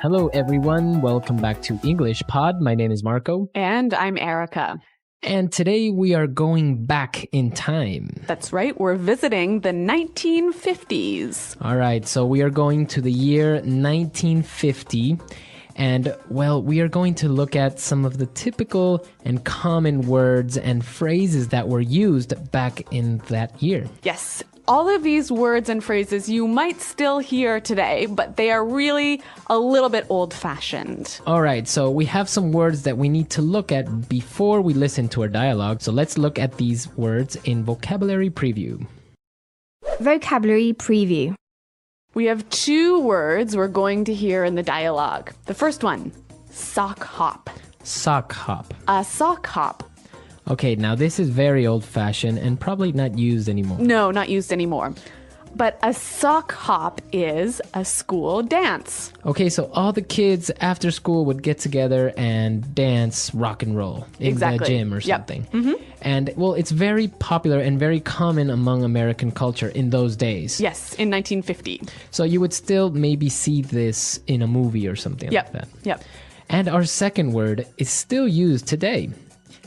Hello, everyone. Welcome back to English Pod. My name is Marco. And I'm Erica. And today we are going back in time. That's right. We're visiting the 1950s. All right. So we are going to the year 1950. And, well, we are going to look at some of the typical and common words and phrases that were used back in that year. Yes. All of these words and phrases you might still hear today, but they are really a little bit old-fashioned. All right, so we have some words that we need to look at before we listen to our dialogue. So let's look at these words in vocabulary preview. Vocabulary preview. We have two words we're going to hear in the dialogue. The first one, sock hop. Sock hop. A sock hop. Okay, now this is very old-fashioned and probably not used anymore. No, not used anymore. But a sock hop is a school dance. Okay, so all the kids after school would get together and dance rock and roll in the gym or something. Yep. Mm-hmm. And, well, it's very popular and very common among American culture in those days. Yes, in 1950. So you would still maybe see this in a movie or something like that. Yep. And our second word is still used today.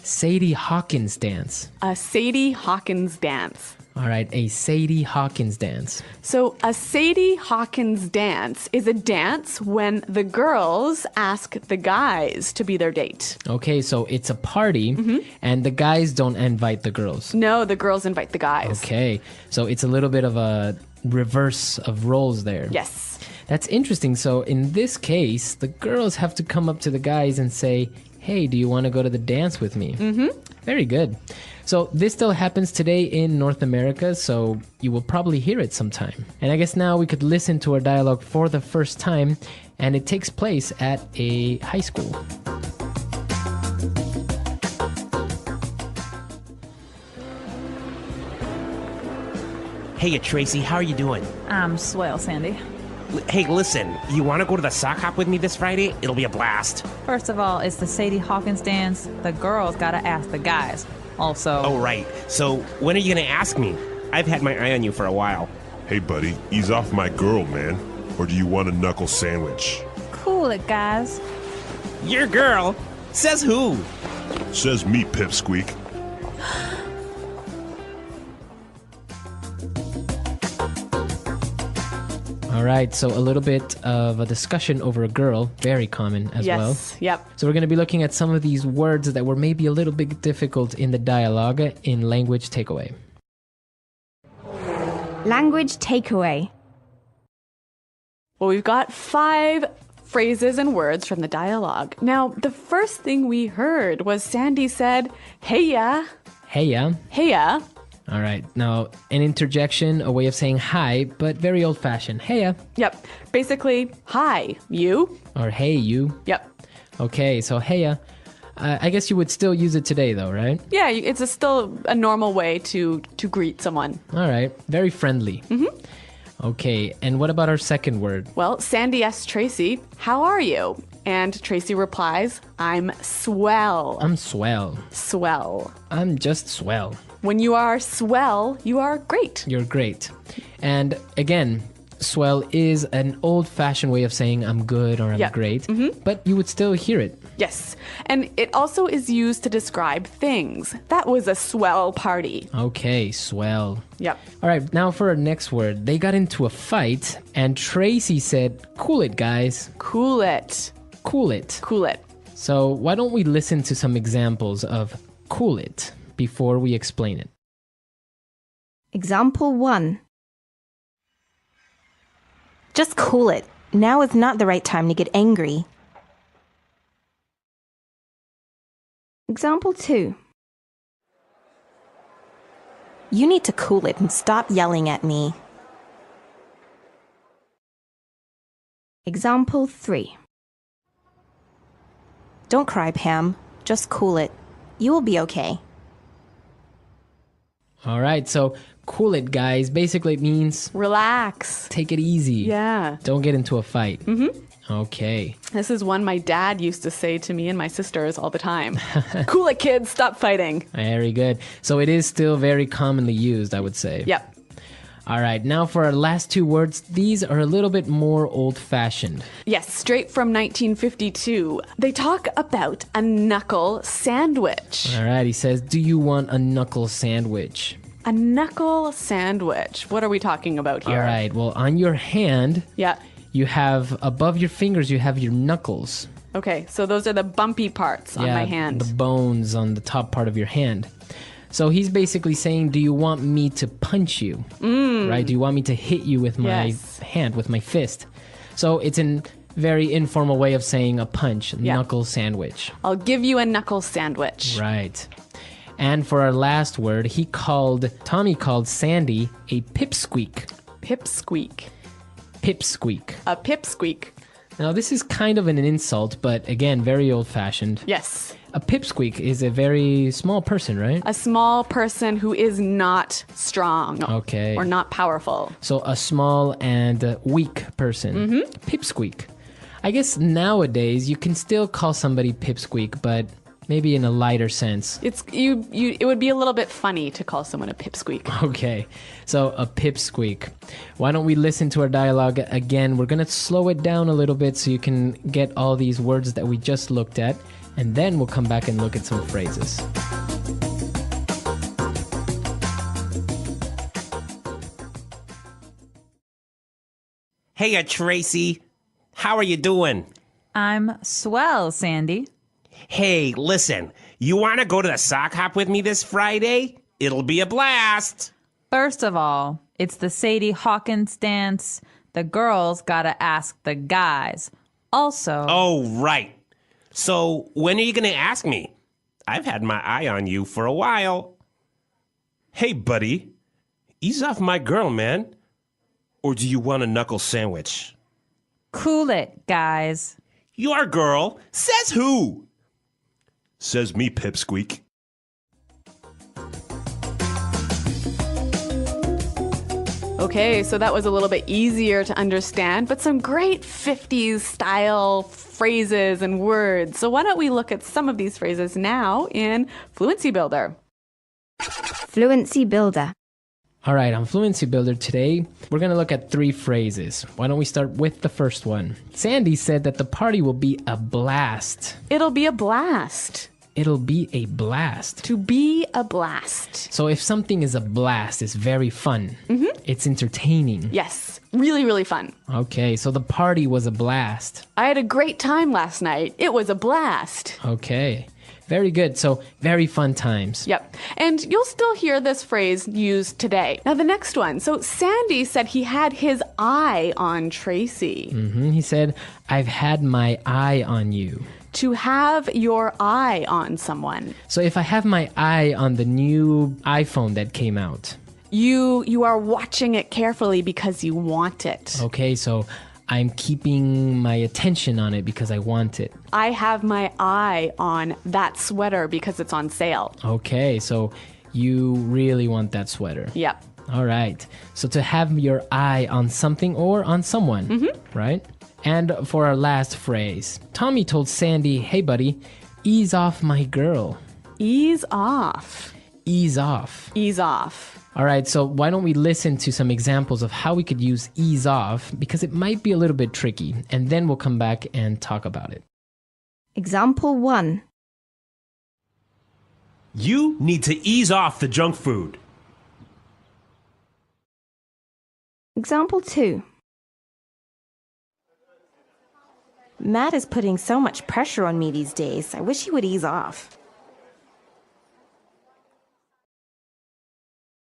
Sadie Hawkins dance. A Sadie Hawkins dance. All right, a Sadie Hawkins dance. So a Sadie Hawkins dance is a dance when the girls ask the guys to be their date. Okay, so it's a party, and the guys don't invite the girls. No, the girls invite the guys. Okay, so it's a little bit of a reverse of roles there. Yes. That's interesting. So in this case, the girls have to come up to the guys and say, hey, do you want to go to the dance with me? Mm-hmm. Very good. So this still happens today in North America, so you will probably hear it sometime. And I guess now we could listen to our dialogue for the first time, and it takes place at a high school. Hey, Tracy, how are you doing? I'm swell, Sandy. Hey, listen, you want to go to the sock hop with me this Friday? It'll be a blast. First of all, it's the Sadie Hawkins dance. The girls gotta ask the guys. Also... Oh, right. So, when are you gonna ask me? I've had my eye on you for a while. Hey, buddy, ease off my girl, man. Or do you want a knuckle sandwich? Cool it, guys. Your girl? Says who? Says me, Pipsqueak. All right, so a little bit of a discussion over a girl, very common as well. Yes, yep. So we're going to be looking at some of these words that were maybe a little bit difficult in the dialogue in language takeaway. Language takeaway. Well, we've got 5 phrases and words from the dialogue. Now, the first thing we heard was Sandy said, "Heya." Heya. Heya. All right, now an interjection, a way of saying hi, but very old-fashioned. Heya. Yep. Basically, hi, you. Or hey, you. Yep. Okay, so heya. I guess you would still use it today, though, right? Yeah, it's still a normal way to greet someone. All right, very friendly. Mm-hmm. Okay, and what about our second word? Well, Sandy asks Tracy, "How are you?" And Tracy replies, "I'm swell." I'm swell. Swell. I'm just swell. When you are swell, you are great. You're great. And again, swell is an old-fashioned way of saying I'm good or I'm great, but you would still hear it. Yes. And it also is used to describe things. That was a swell party. Okay, swell. Yep. All right, now for our next word. They got into a fight, and Tracy said, "Cool it, guys." Cool it. Cool it. Cool it. So why don't we listen to some examples of cool it before we explain it? Example 1. Just cool it. Now is not the right time to get angry. Example 2. You need to cool it and stop yelling at me. Example 3. Don't cry, Pam. Just cool it. You will be okay. All right, so cool it, guys. Basically, it means Relax. take it easy. Yeah. Don't get into a fight. Mm-hmm. Okay. This is one my dad used to say to me and my sisters all the time. Cool it, kids. Stop fighting. Very good. So it is still very commonly used, I would say. Yep. All right, now for our last two words. These are a little bit more old-fashioned. Yes, straight from 1952. They talk about a knuckle sandwich. All right, he says, do you want a knuckle sandwich? A knuckle sandwich. What are we talking about here? All right, well, on your hand, Yeah. you have, above your fingers, you have your knuckles. Okay, so those are the bumpy parts on my hand. The bones on the top part of your hand. So he's basically saying, do you want me to punch you? Right? Do you want me to hit you with my hand, with my fist? So it's a very informal way of saying a punch, knuckle sandwich. I'll give you a knuckle sandwich. Right. And for our last word, Tommy called Sandy a pipsqueak. Pipsqueak. Pipsqueak. A pipsqueak. Now, this is kind of an insult, but again, very old-fashioned. Yes. A pipsqueak is a very small person, right? A small person who is not strong. Okay. Or not powerful. So a small and weak person. Pipsqueak. I guess nowadays you can still call somebody pipsqueak, but maybe in a lighter sense. It would be a little bit funny to call someone a pipsqueak. Okay, so a pipsqueak. Why don't we listen to our dialogue again? We're going to slow it down a little bit so you can get all these words that we just looked at, and then we'll come back and look at some phrases. Hey, Tracy. How are you doing? I'm swell, Sandy. Hey, listen. You want to go to the sock hop with me this Friday? It'll be a blast. First of all, it's the 𝗘𝗽𝗴𝗵 dance. The girls gotta ask the guys. Also... Oh, right. So, when are you going to ask me? I've had my eye on you for a while. Hey, buddy. Ease off my girl, man. Or do you want a knuckle sandwich? Cool it, guys. Your girl? Says who? Says me, pipsqueak. Okay, so that was a little bit easier to understand, but some great 50s style phrases and words. So why don't we look at some of these phrases now in Fluency Builder? Fluency Builder. All right, on Fluency Builder today, we're going to look at 3 phrases. Why don't we start with the first one? Sandy said that the party will be a blast. It'll be a blast. It'll be a blast. To be a blast. So if something is a blast, it's very fun. It's entertaining. Yes, really, really fun. Okay, so the party was a blast. I had a great time last night. It was a blast. Okay, very good. So very fun times. Yep. And you'll still hear this phrase used today. Now, the next one. So Sandy said he had his eye on Tracy. He said, I've had my eye on you. To have your eye on someone. So if I have my eye on the new iPhone that came out. You are watching it carefully because you want it. Okay, so I'm keeping my attention on it because I want it. I have my eye on that sweater because it's on sale. Okay, so you really want that sweater. Yep. All right. So to have your eye on something or on someone, right? And for our last phrase, Tommy told Sandy, hey, buddy, ease off my girl. Ease off. Ease off. Ease off. All right, so why don't we listen to some examples of how we could use ease off, because it might be a little bit tricky, and then we'll come back and talk about it. Example 1. You need to ease off the junk food. Example 2. Matt is putting so much pressure on me these days. I wish he would ease off.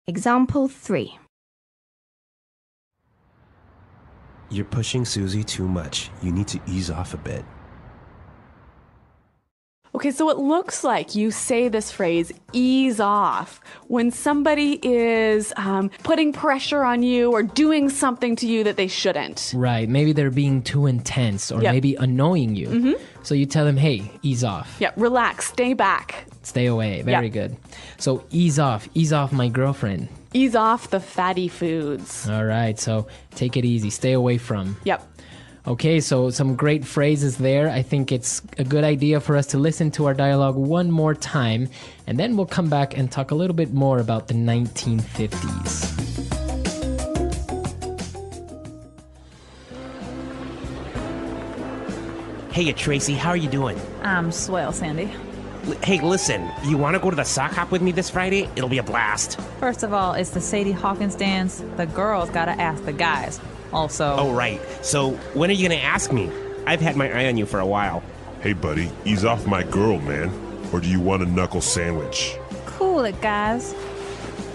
Example 3. You're pushing Susie too much. You need to ease off a bit. Okay, so it looks like you say this phrase, ease off, when somebody is putting pressure on you or doing something to you that they shouldn't. Right, maybe they're being too intense or Yep. maybe annoying you. So you tell them, hey, ease off. Yeah, relax, stay back. Stay away. Very Yep. good. So ease off my girlfriend. Ease off the fatty foods. All right, so take it easy. Stay away from. Yep. Okay, so some great phrases there. I think it's a good idea for us to listen to our dialogue one more time, and then we'll come back and talk a little bit more about the 1950s. Hey, Tracy, how are you doing? I'm swell, Sandy. Hey, listen, you want to go to the sock hop with me this Friday? It'll be a blast. First of all, it's the Sadie Hawkins dance. The girls gotta ask the guys. Also, Oh, right. So, when are you going to ask me? I've had my eye on you for a while. Hey, buddy, ease off my girl, man. Or do you want a knuckle sandwich? cool it, guys.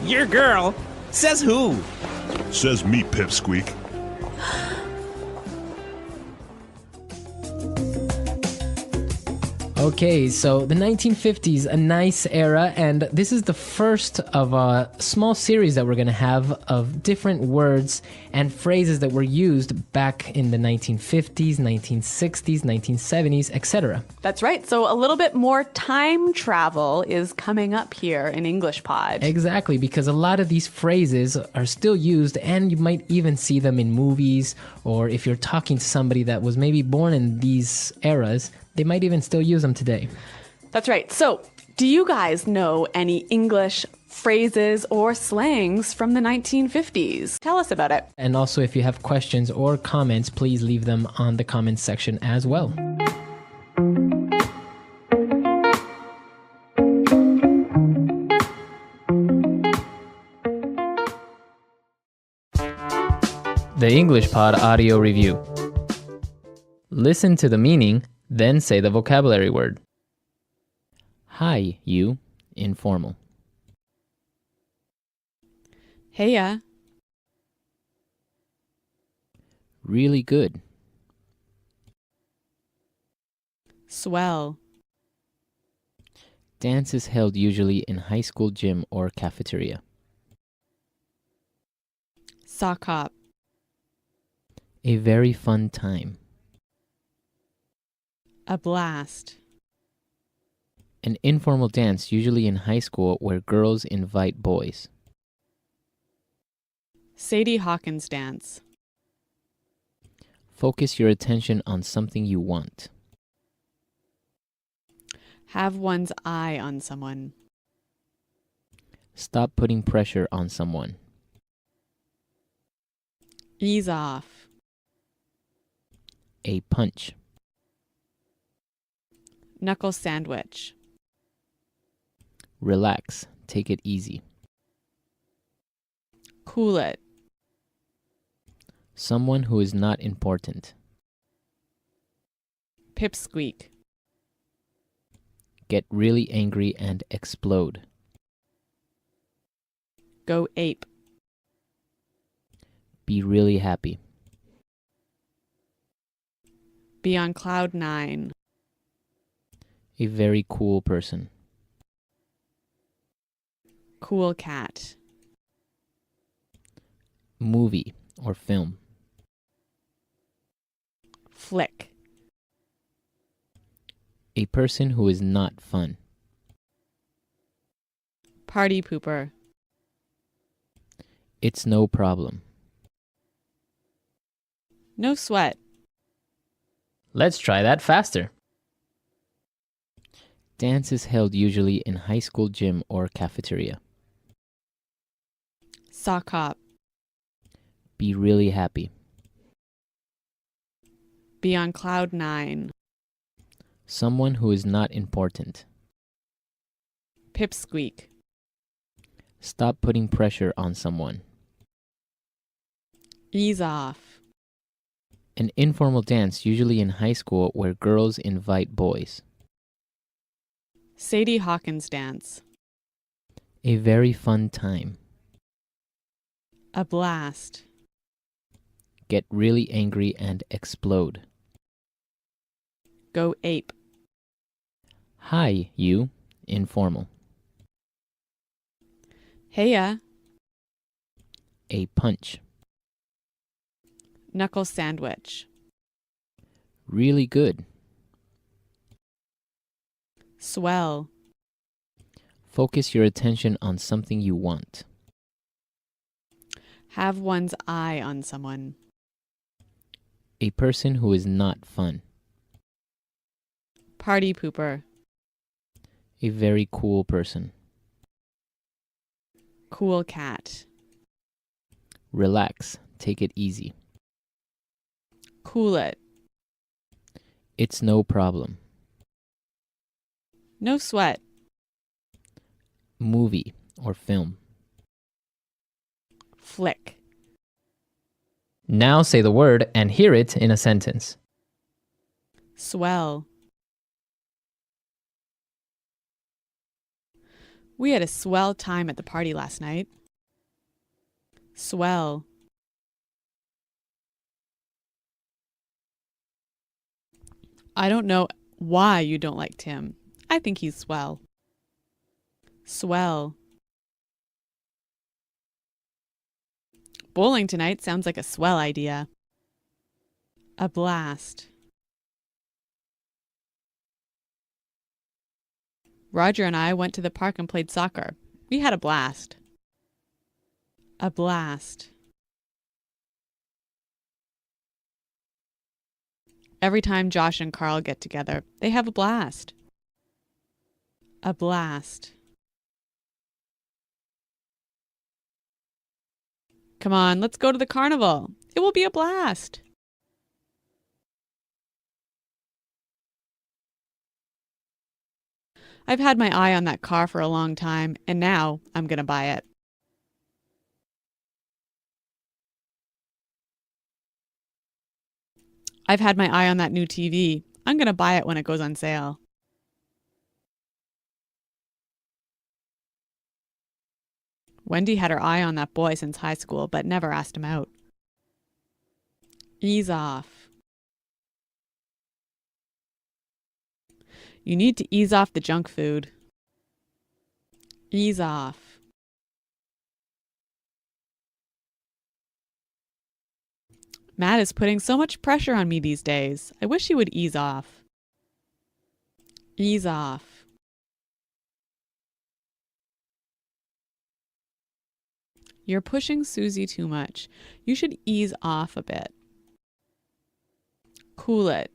Your girl? Says who? Says me, Pipsqueak. Okay, so the 1950s, a nice era, and this is the first of a small series that we're going to have of different words and phrases that were used back in the 1950s, 1960s, 1970s, etc. That's right. So a little bit more time travel is coming up here in English Pod. Exactly, because a lot of these phrases are still used, and you might even see them in movies, or if you're talking to somebody that was maybe born in these eras, they might even still use them today. That's right. So, do you guys know any English phrases or slangs from the 1950s? Tell us about it. And also, if you have questions or comments, please leave them on the comments section as well. The English Pod Audio Review. Listen to the meaning, then say the vocabulary word. Hi, you, informal. Heya. Really good. Swell. Dance is held usually in high school gym or cafeteria. Sock hop. A very fun time. A blast. An informal dance usually in high school where girls invite boys. Sadie Hawkins dance. Focus your attention on something you want. Have one's eye on someone. Stop putting pressure on someone. Ease off. A punch. Knuckle sandwich. Relax. Take it easy. Cool it. Someone who is not important. Pipsqueak. Get really angry and explode. Go ape. Be really happy. Be on cloud 9. A very cool person. Cool cat. Movie or film. Flick. A person who is not fun. Party pooper. It's no problem. No sweat. Let's try that faster. Dance is held usually in high school gym or cafeteria. Sock hop. Be really happy. Be on cloud 9. Someone who is not important. Pipsqueak. Stop putting pressure on someone. Ease off. An informal dance usually in high school where girls invite boys. Sadie Hawkins dance. A very fun time. A blast. Get really angry and explode. Go ape. Hi, you, informal. Heya. A punch. Knuckle sandwich. Really good. Swell. Focus your attention on something you want. Have one's eye on someone. A person who is not fun. Party pooper. A very cool person. Cool cat. Relax. Take it easy. Cool it. It's no problem. No sweat. Movie or film. Flick. Now say the word and hear it in a sentence. Swell. We had a swell time at the party last night. Swell. I don't know why you don't like Tim. I think he's swell. Swell. Bowling tonight sounds like a swell idea. A blast. Roger and I went to the park and played soccer. We had a blast. A blast. Every time Josh and Carl get together, they have a blast. A blast. Come on, let's go to the carnival. It will be a blast. I've had my eye on that car for a long time, and now I'm going to buy it. I've had my eye on that new TV. I'm going to buy it when it goes on sale. Wendy had her eye on that boy since high school, but never asked him out. Ease off. You need to ease off the junk food. Ease off. Matt is putting so much pressure on me these days. I wish he would ease off. Ease off. You're pushing Susie too much. You should ease off a bit. Cool it.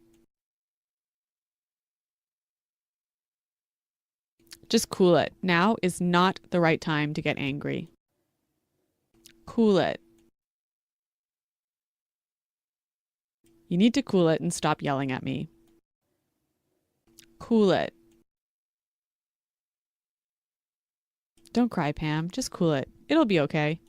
Just cool it. Now is not the right time to get angry. Cool it. You need to cool it and stop yelling at me. Cool it. Don't cry, Pam. Just cool it. It'll be okay.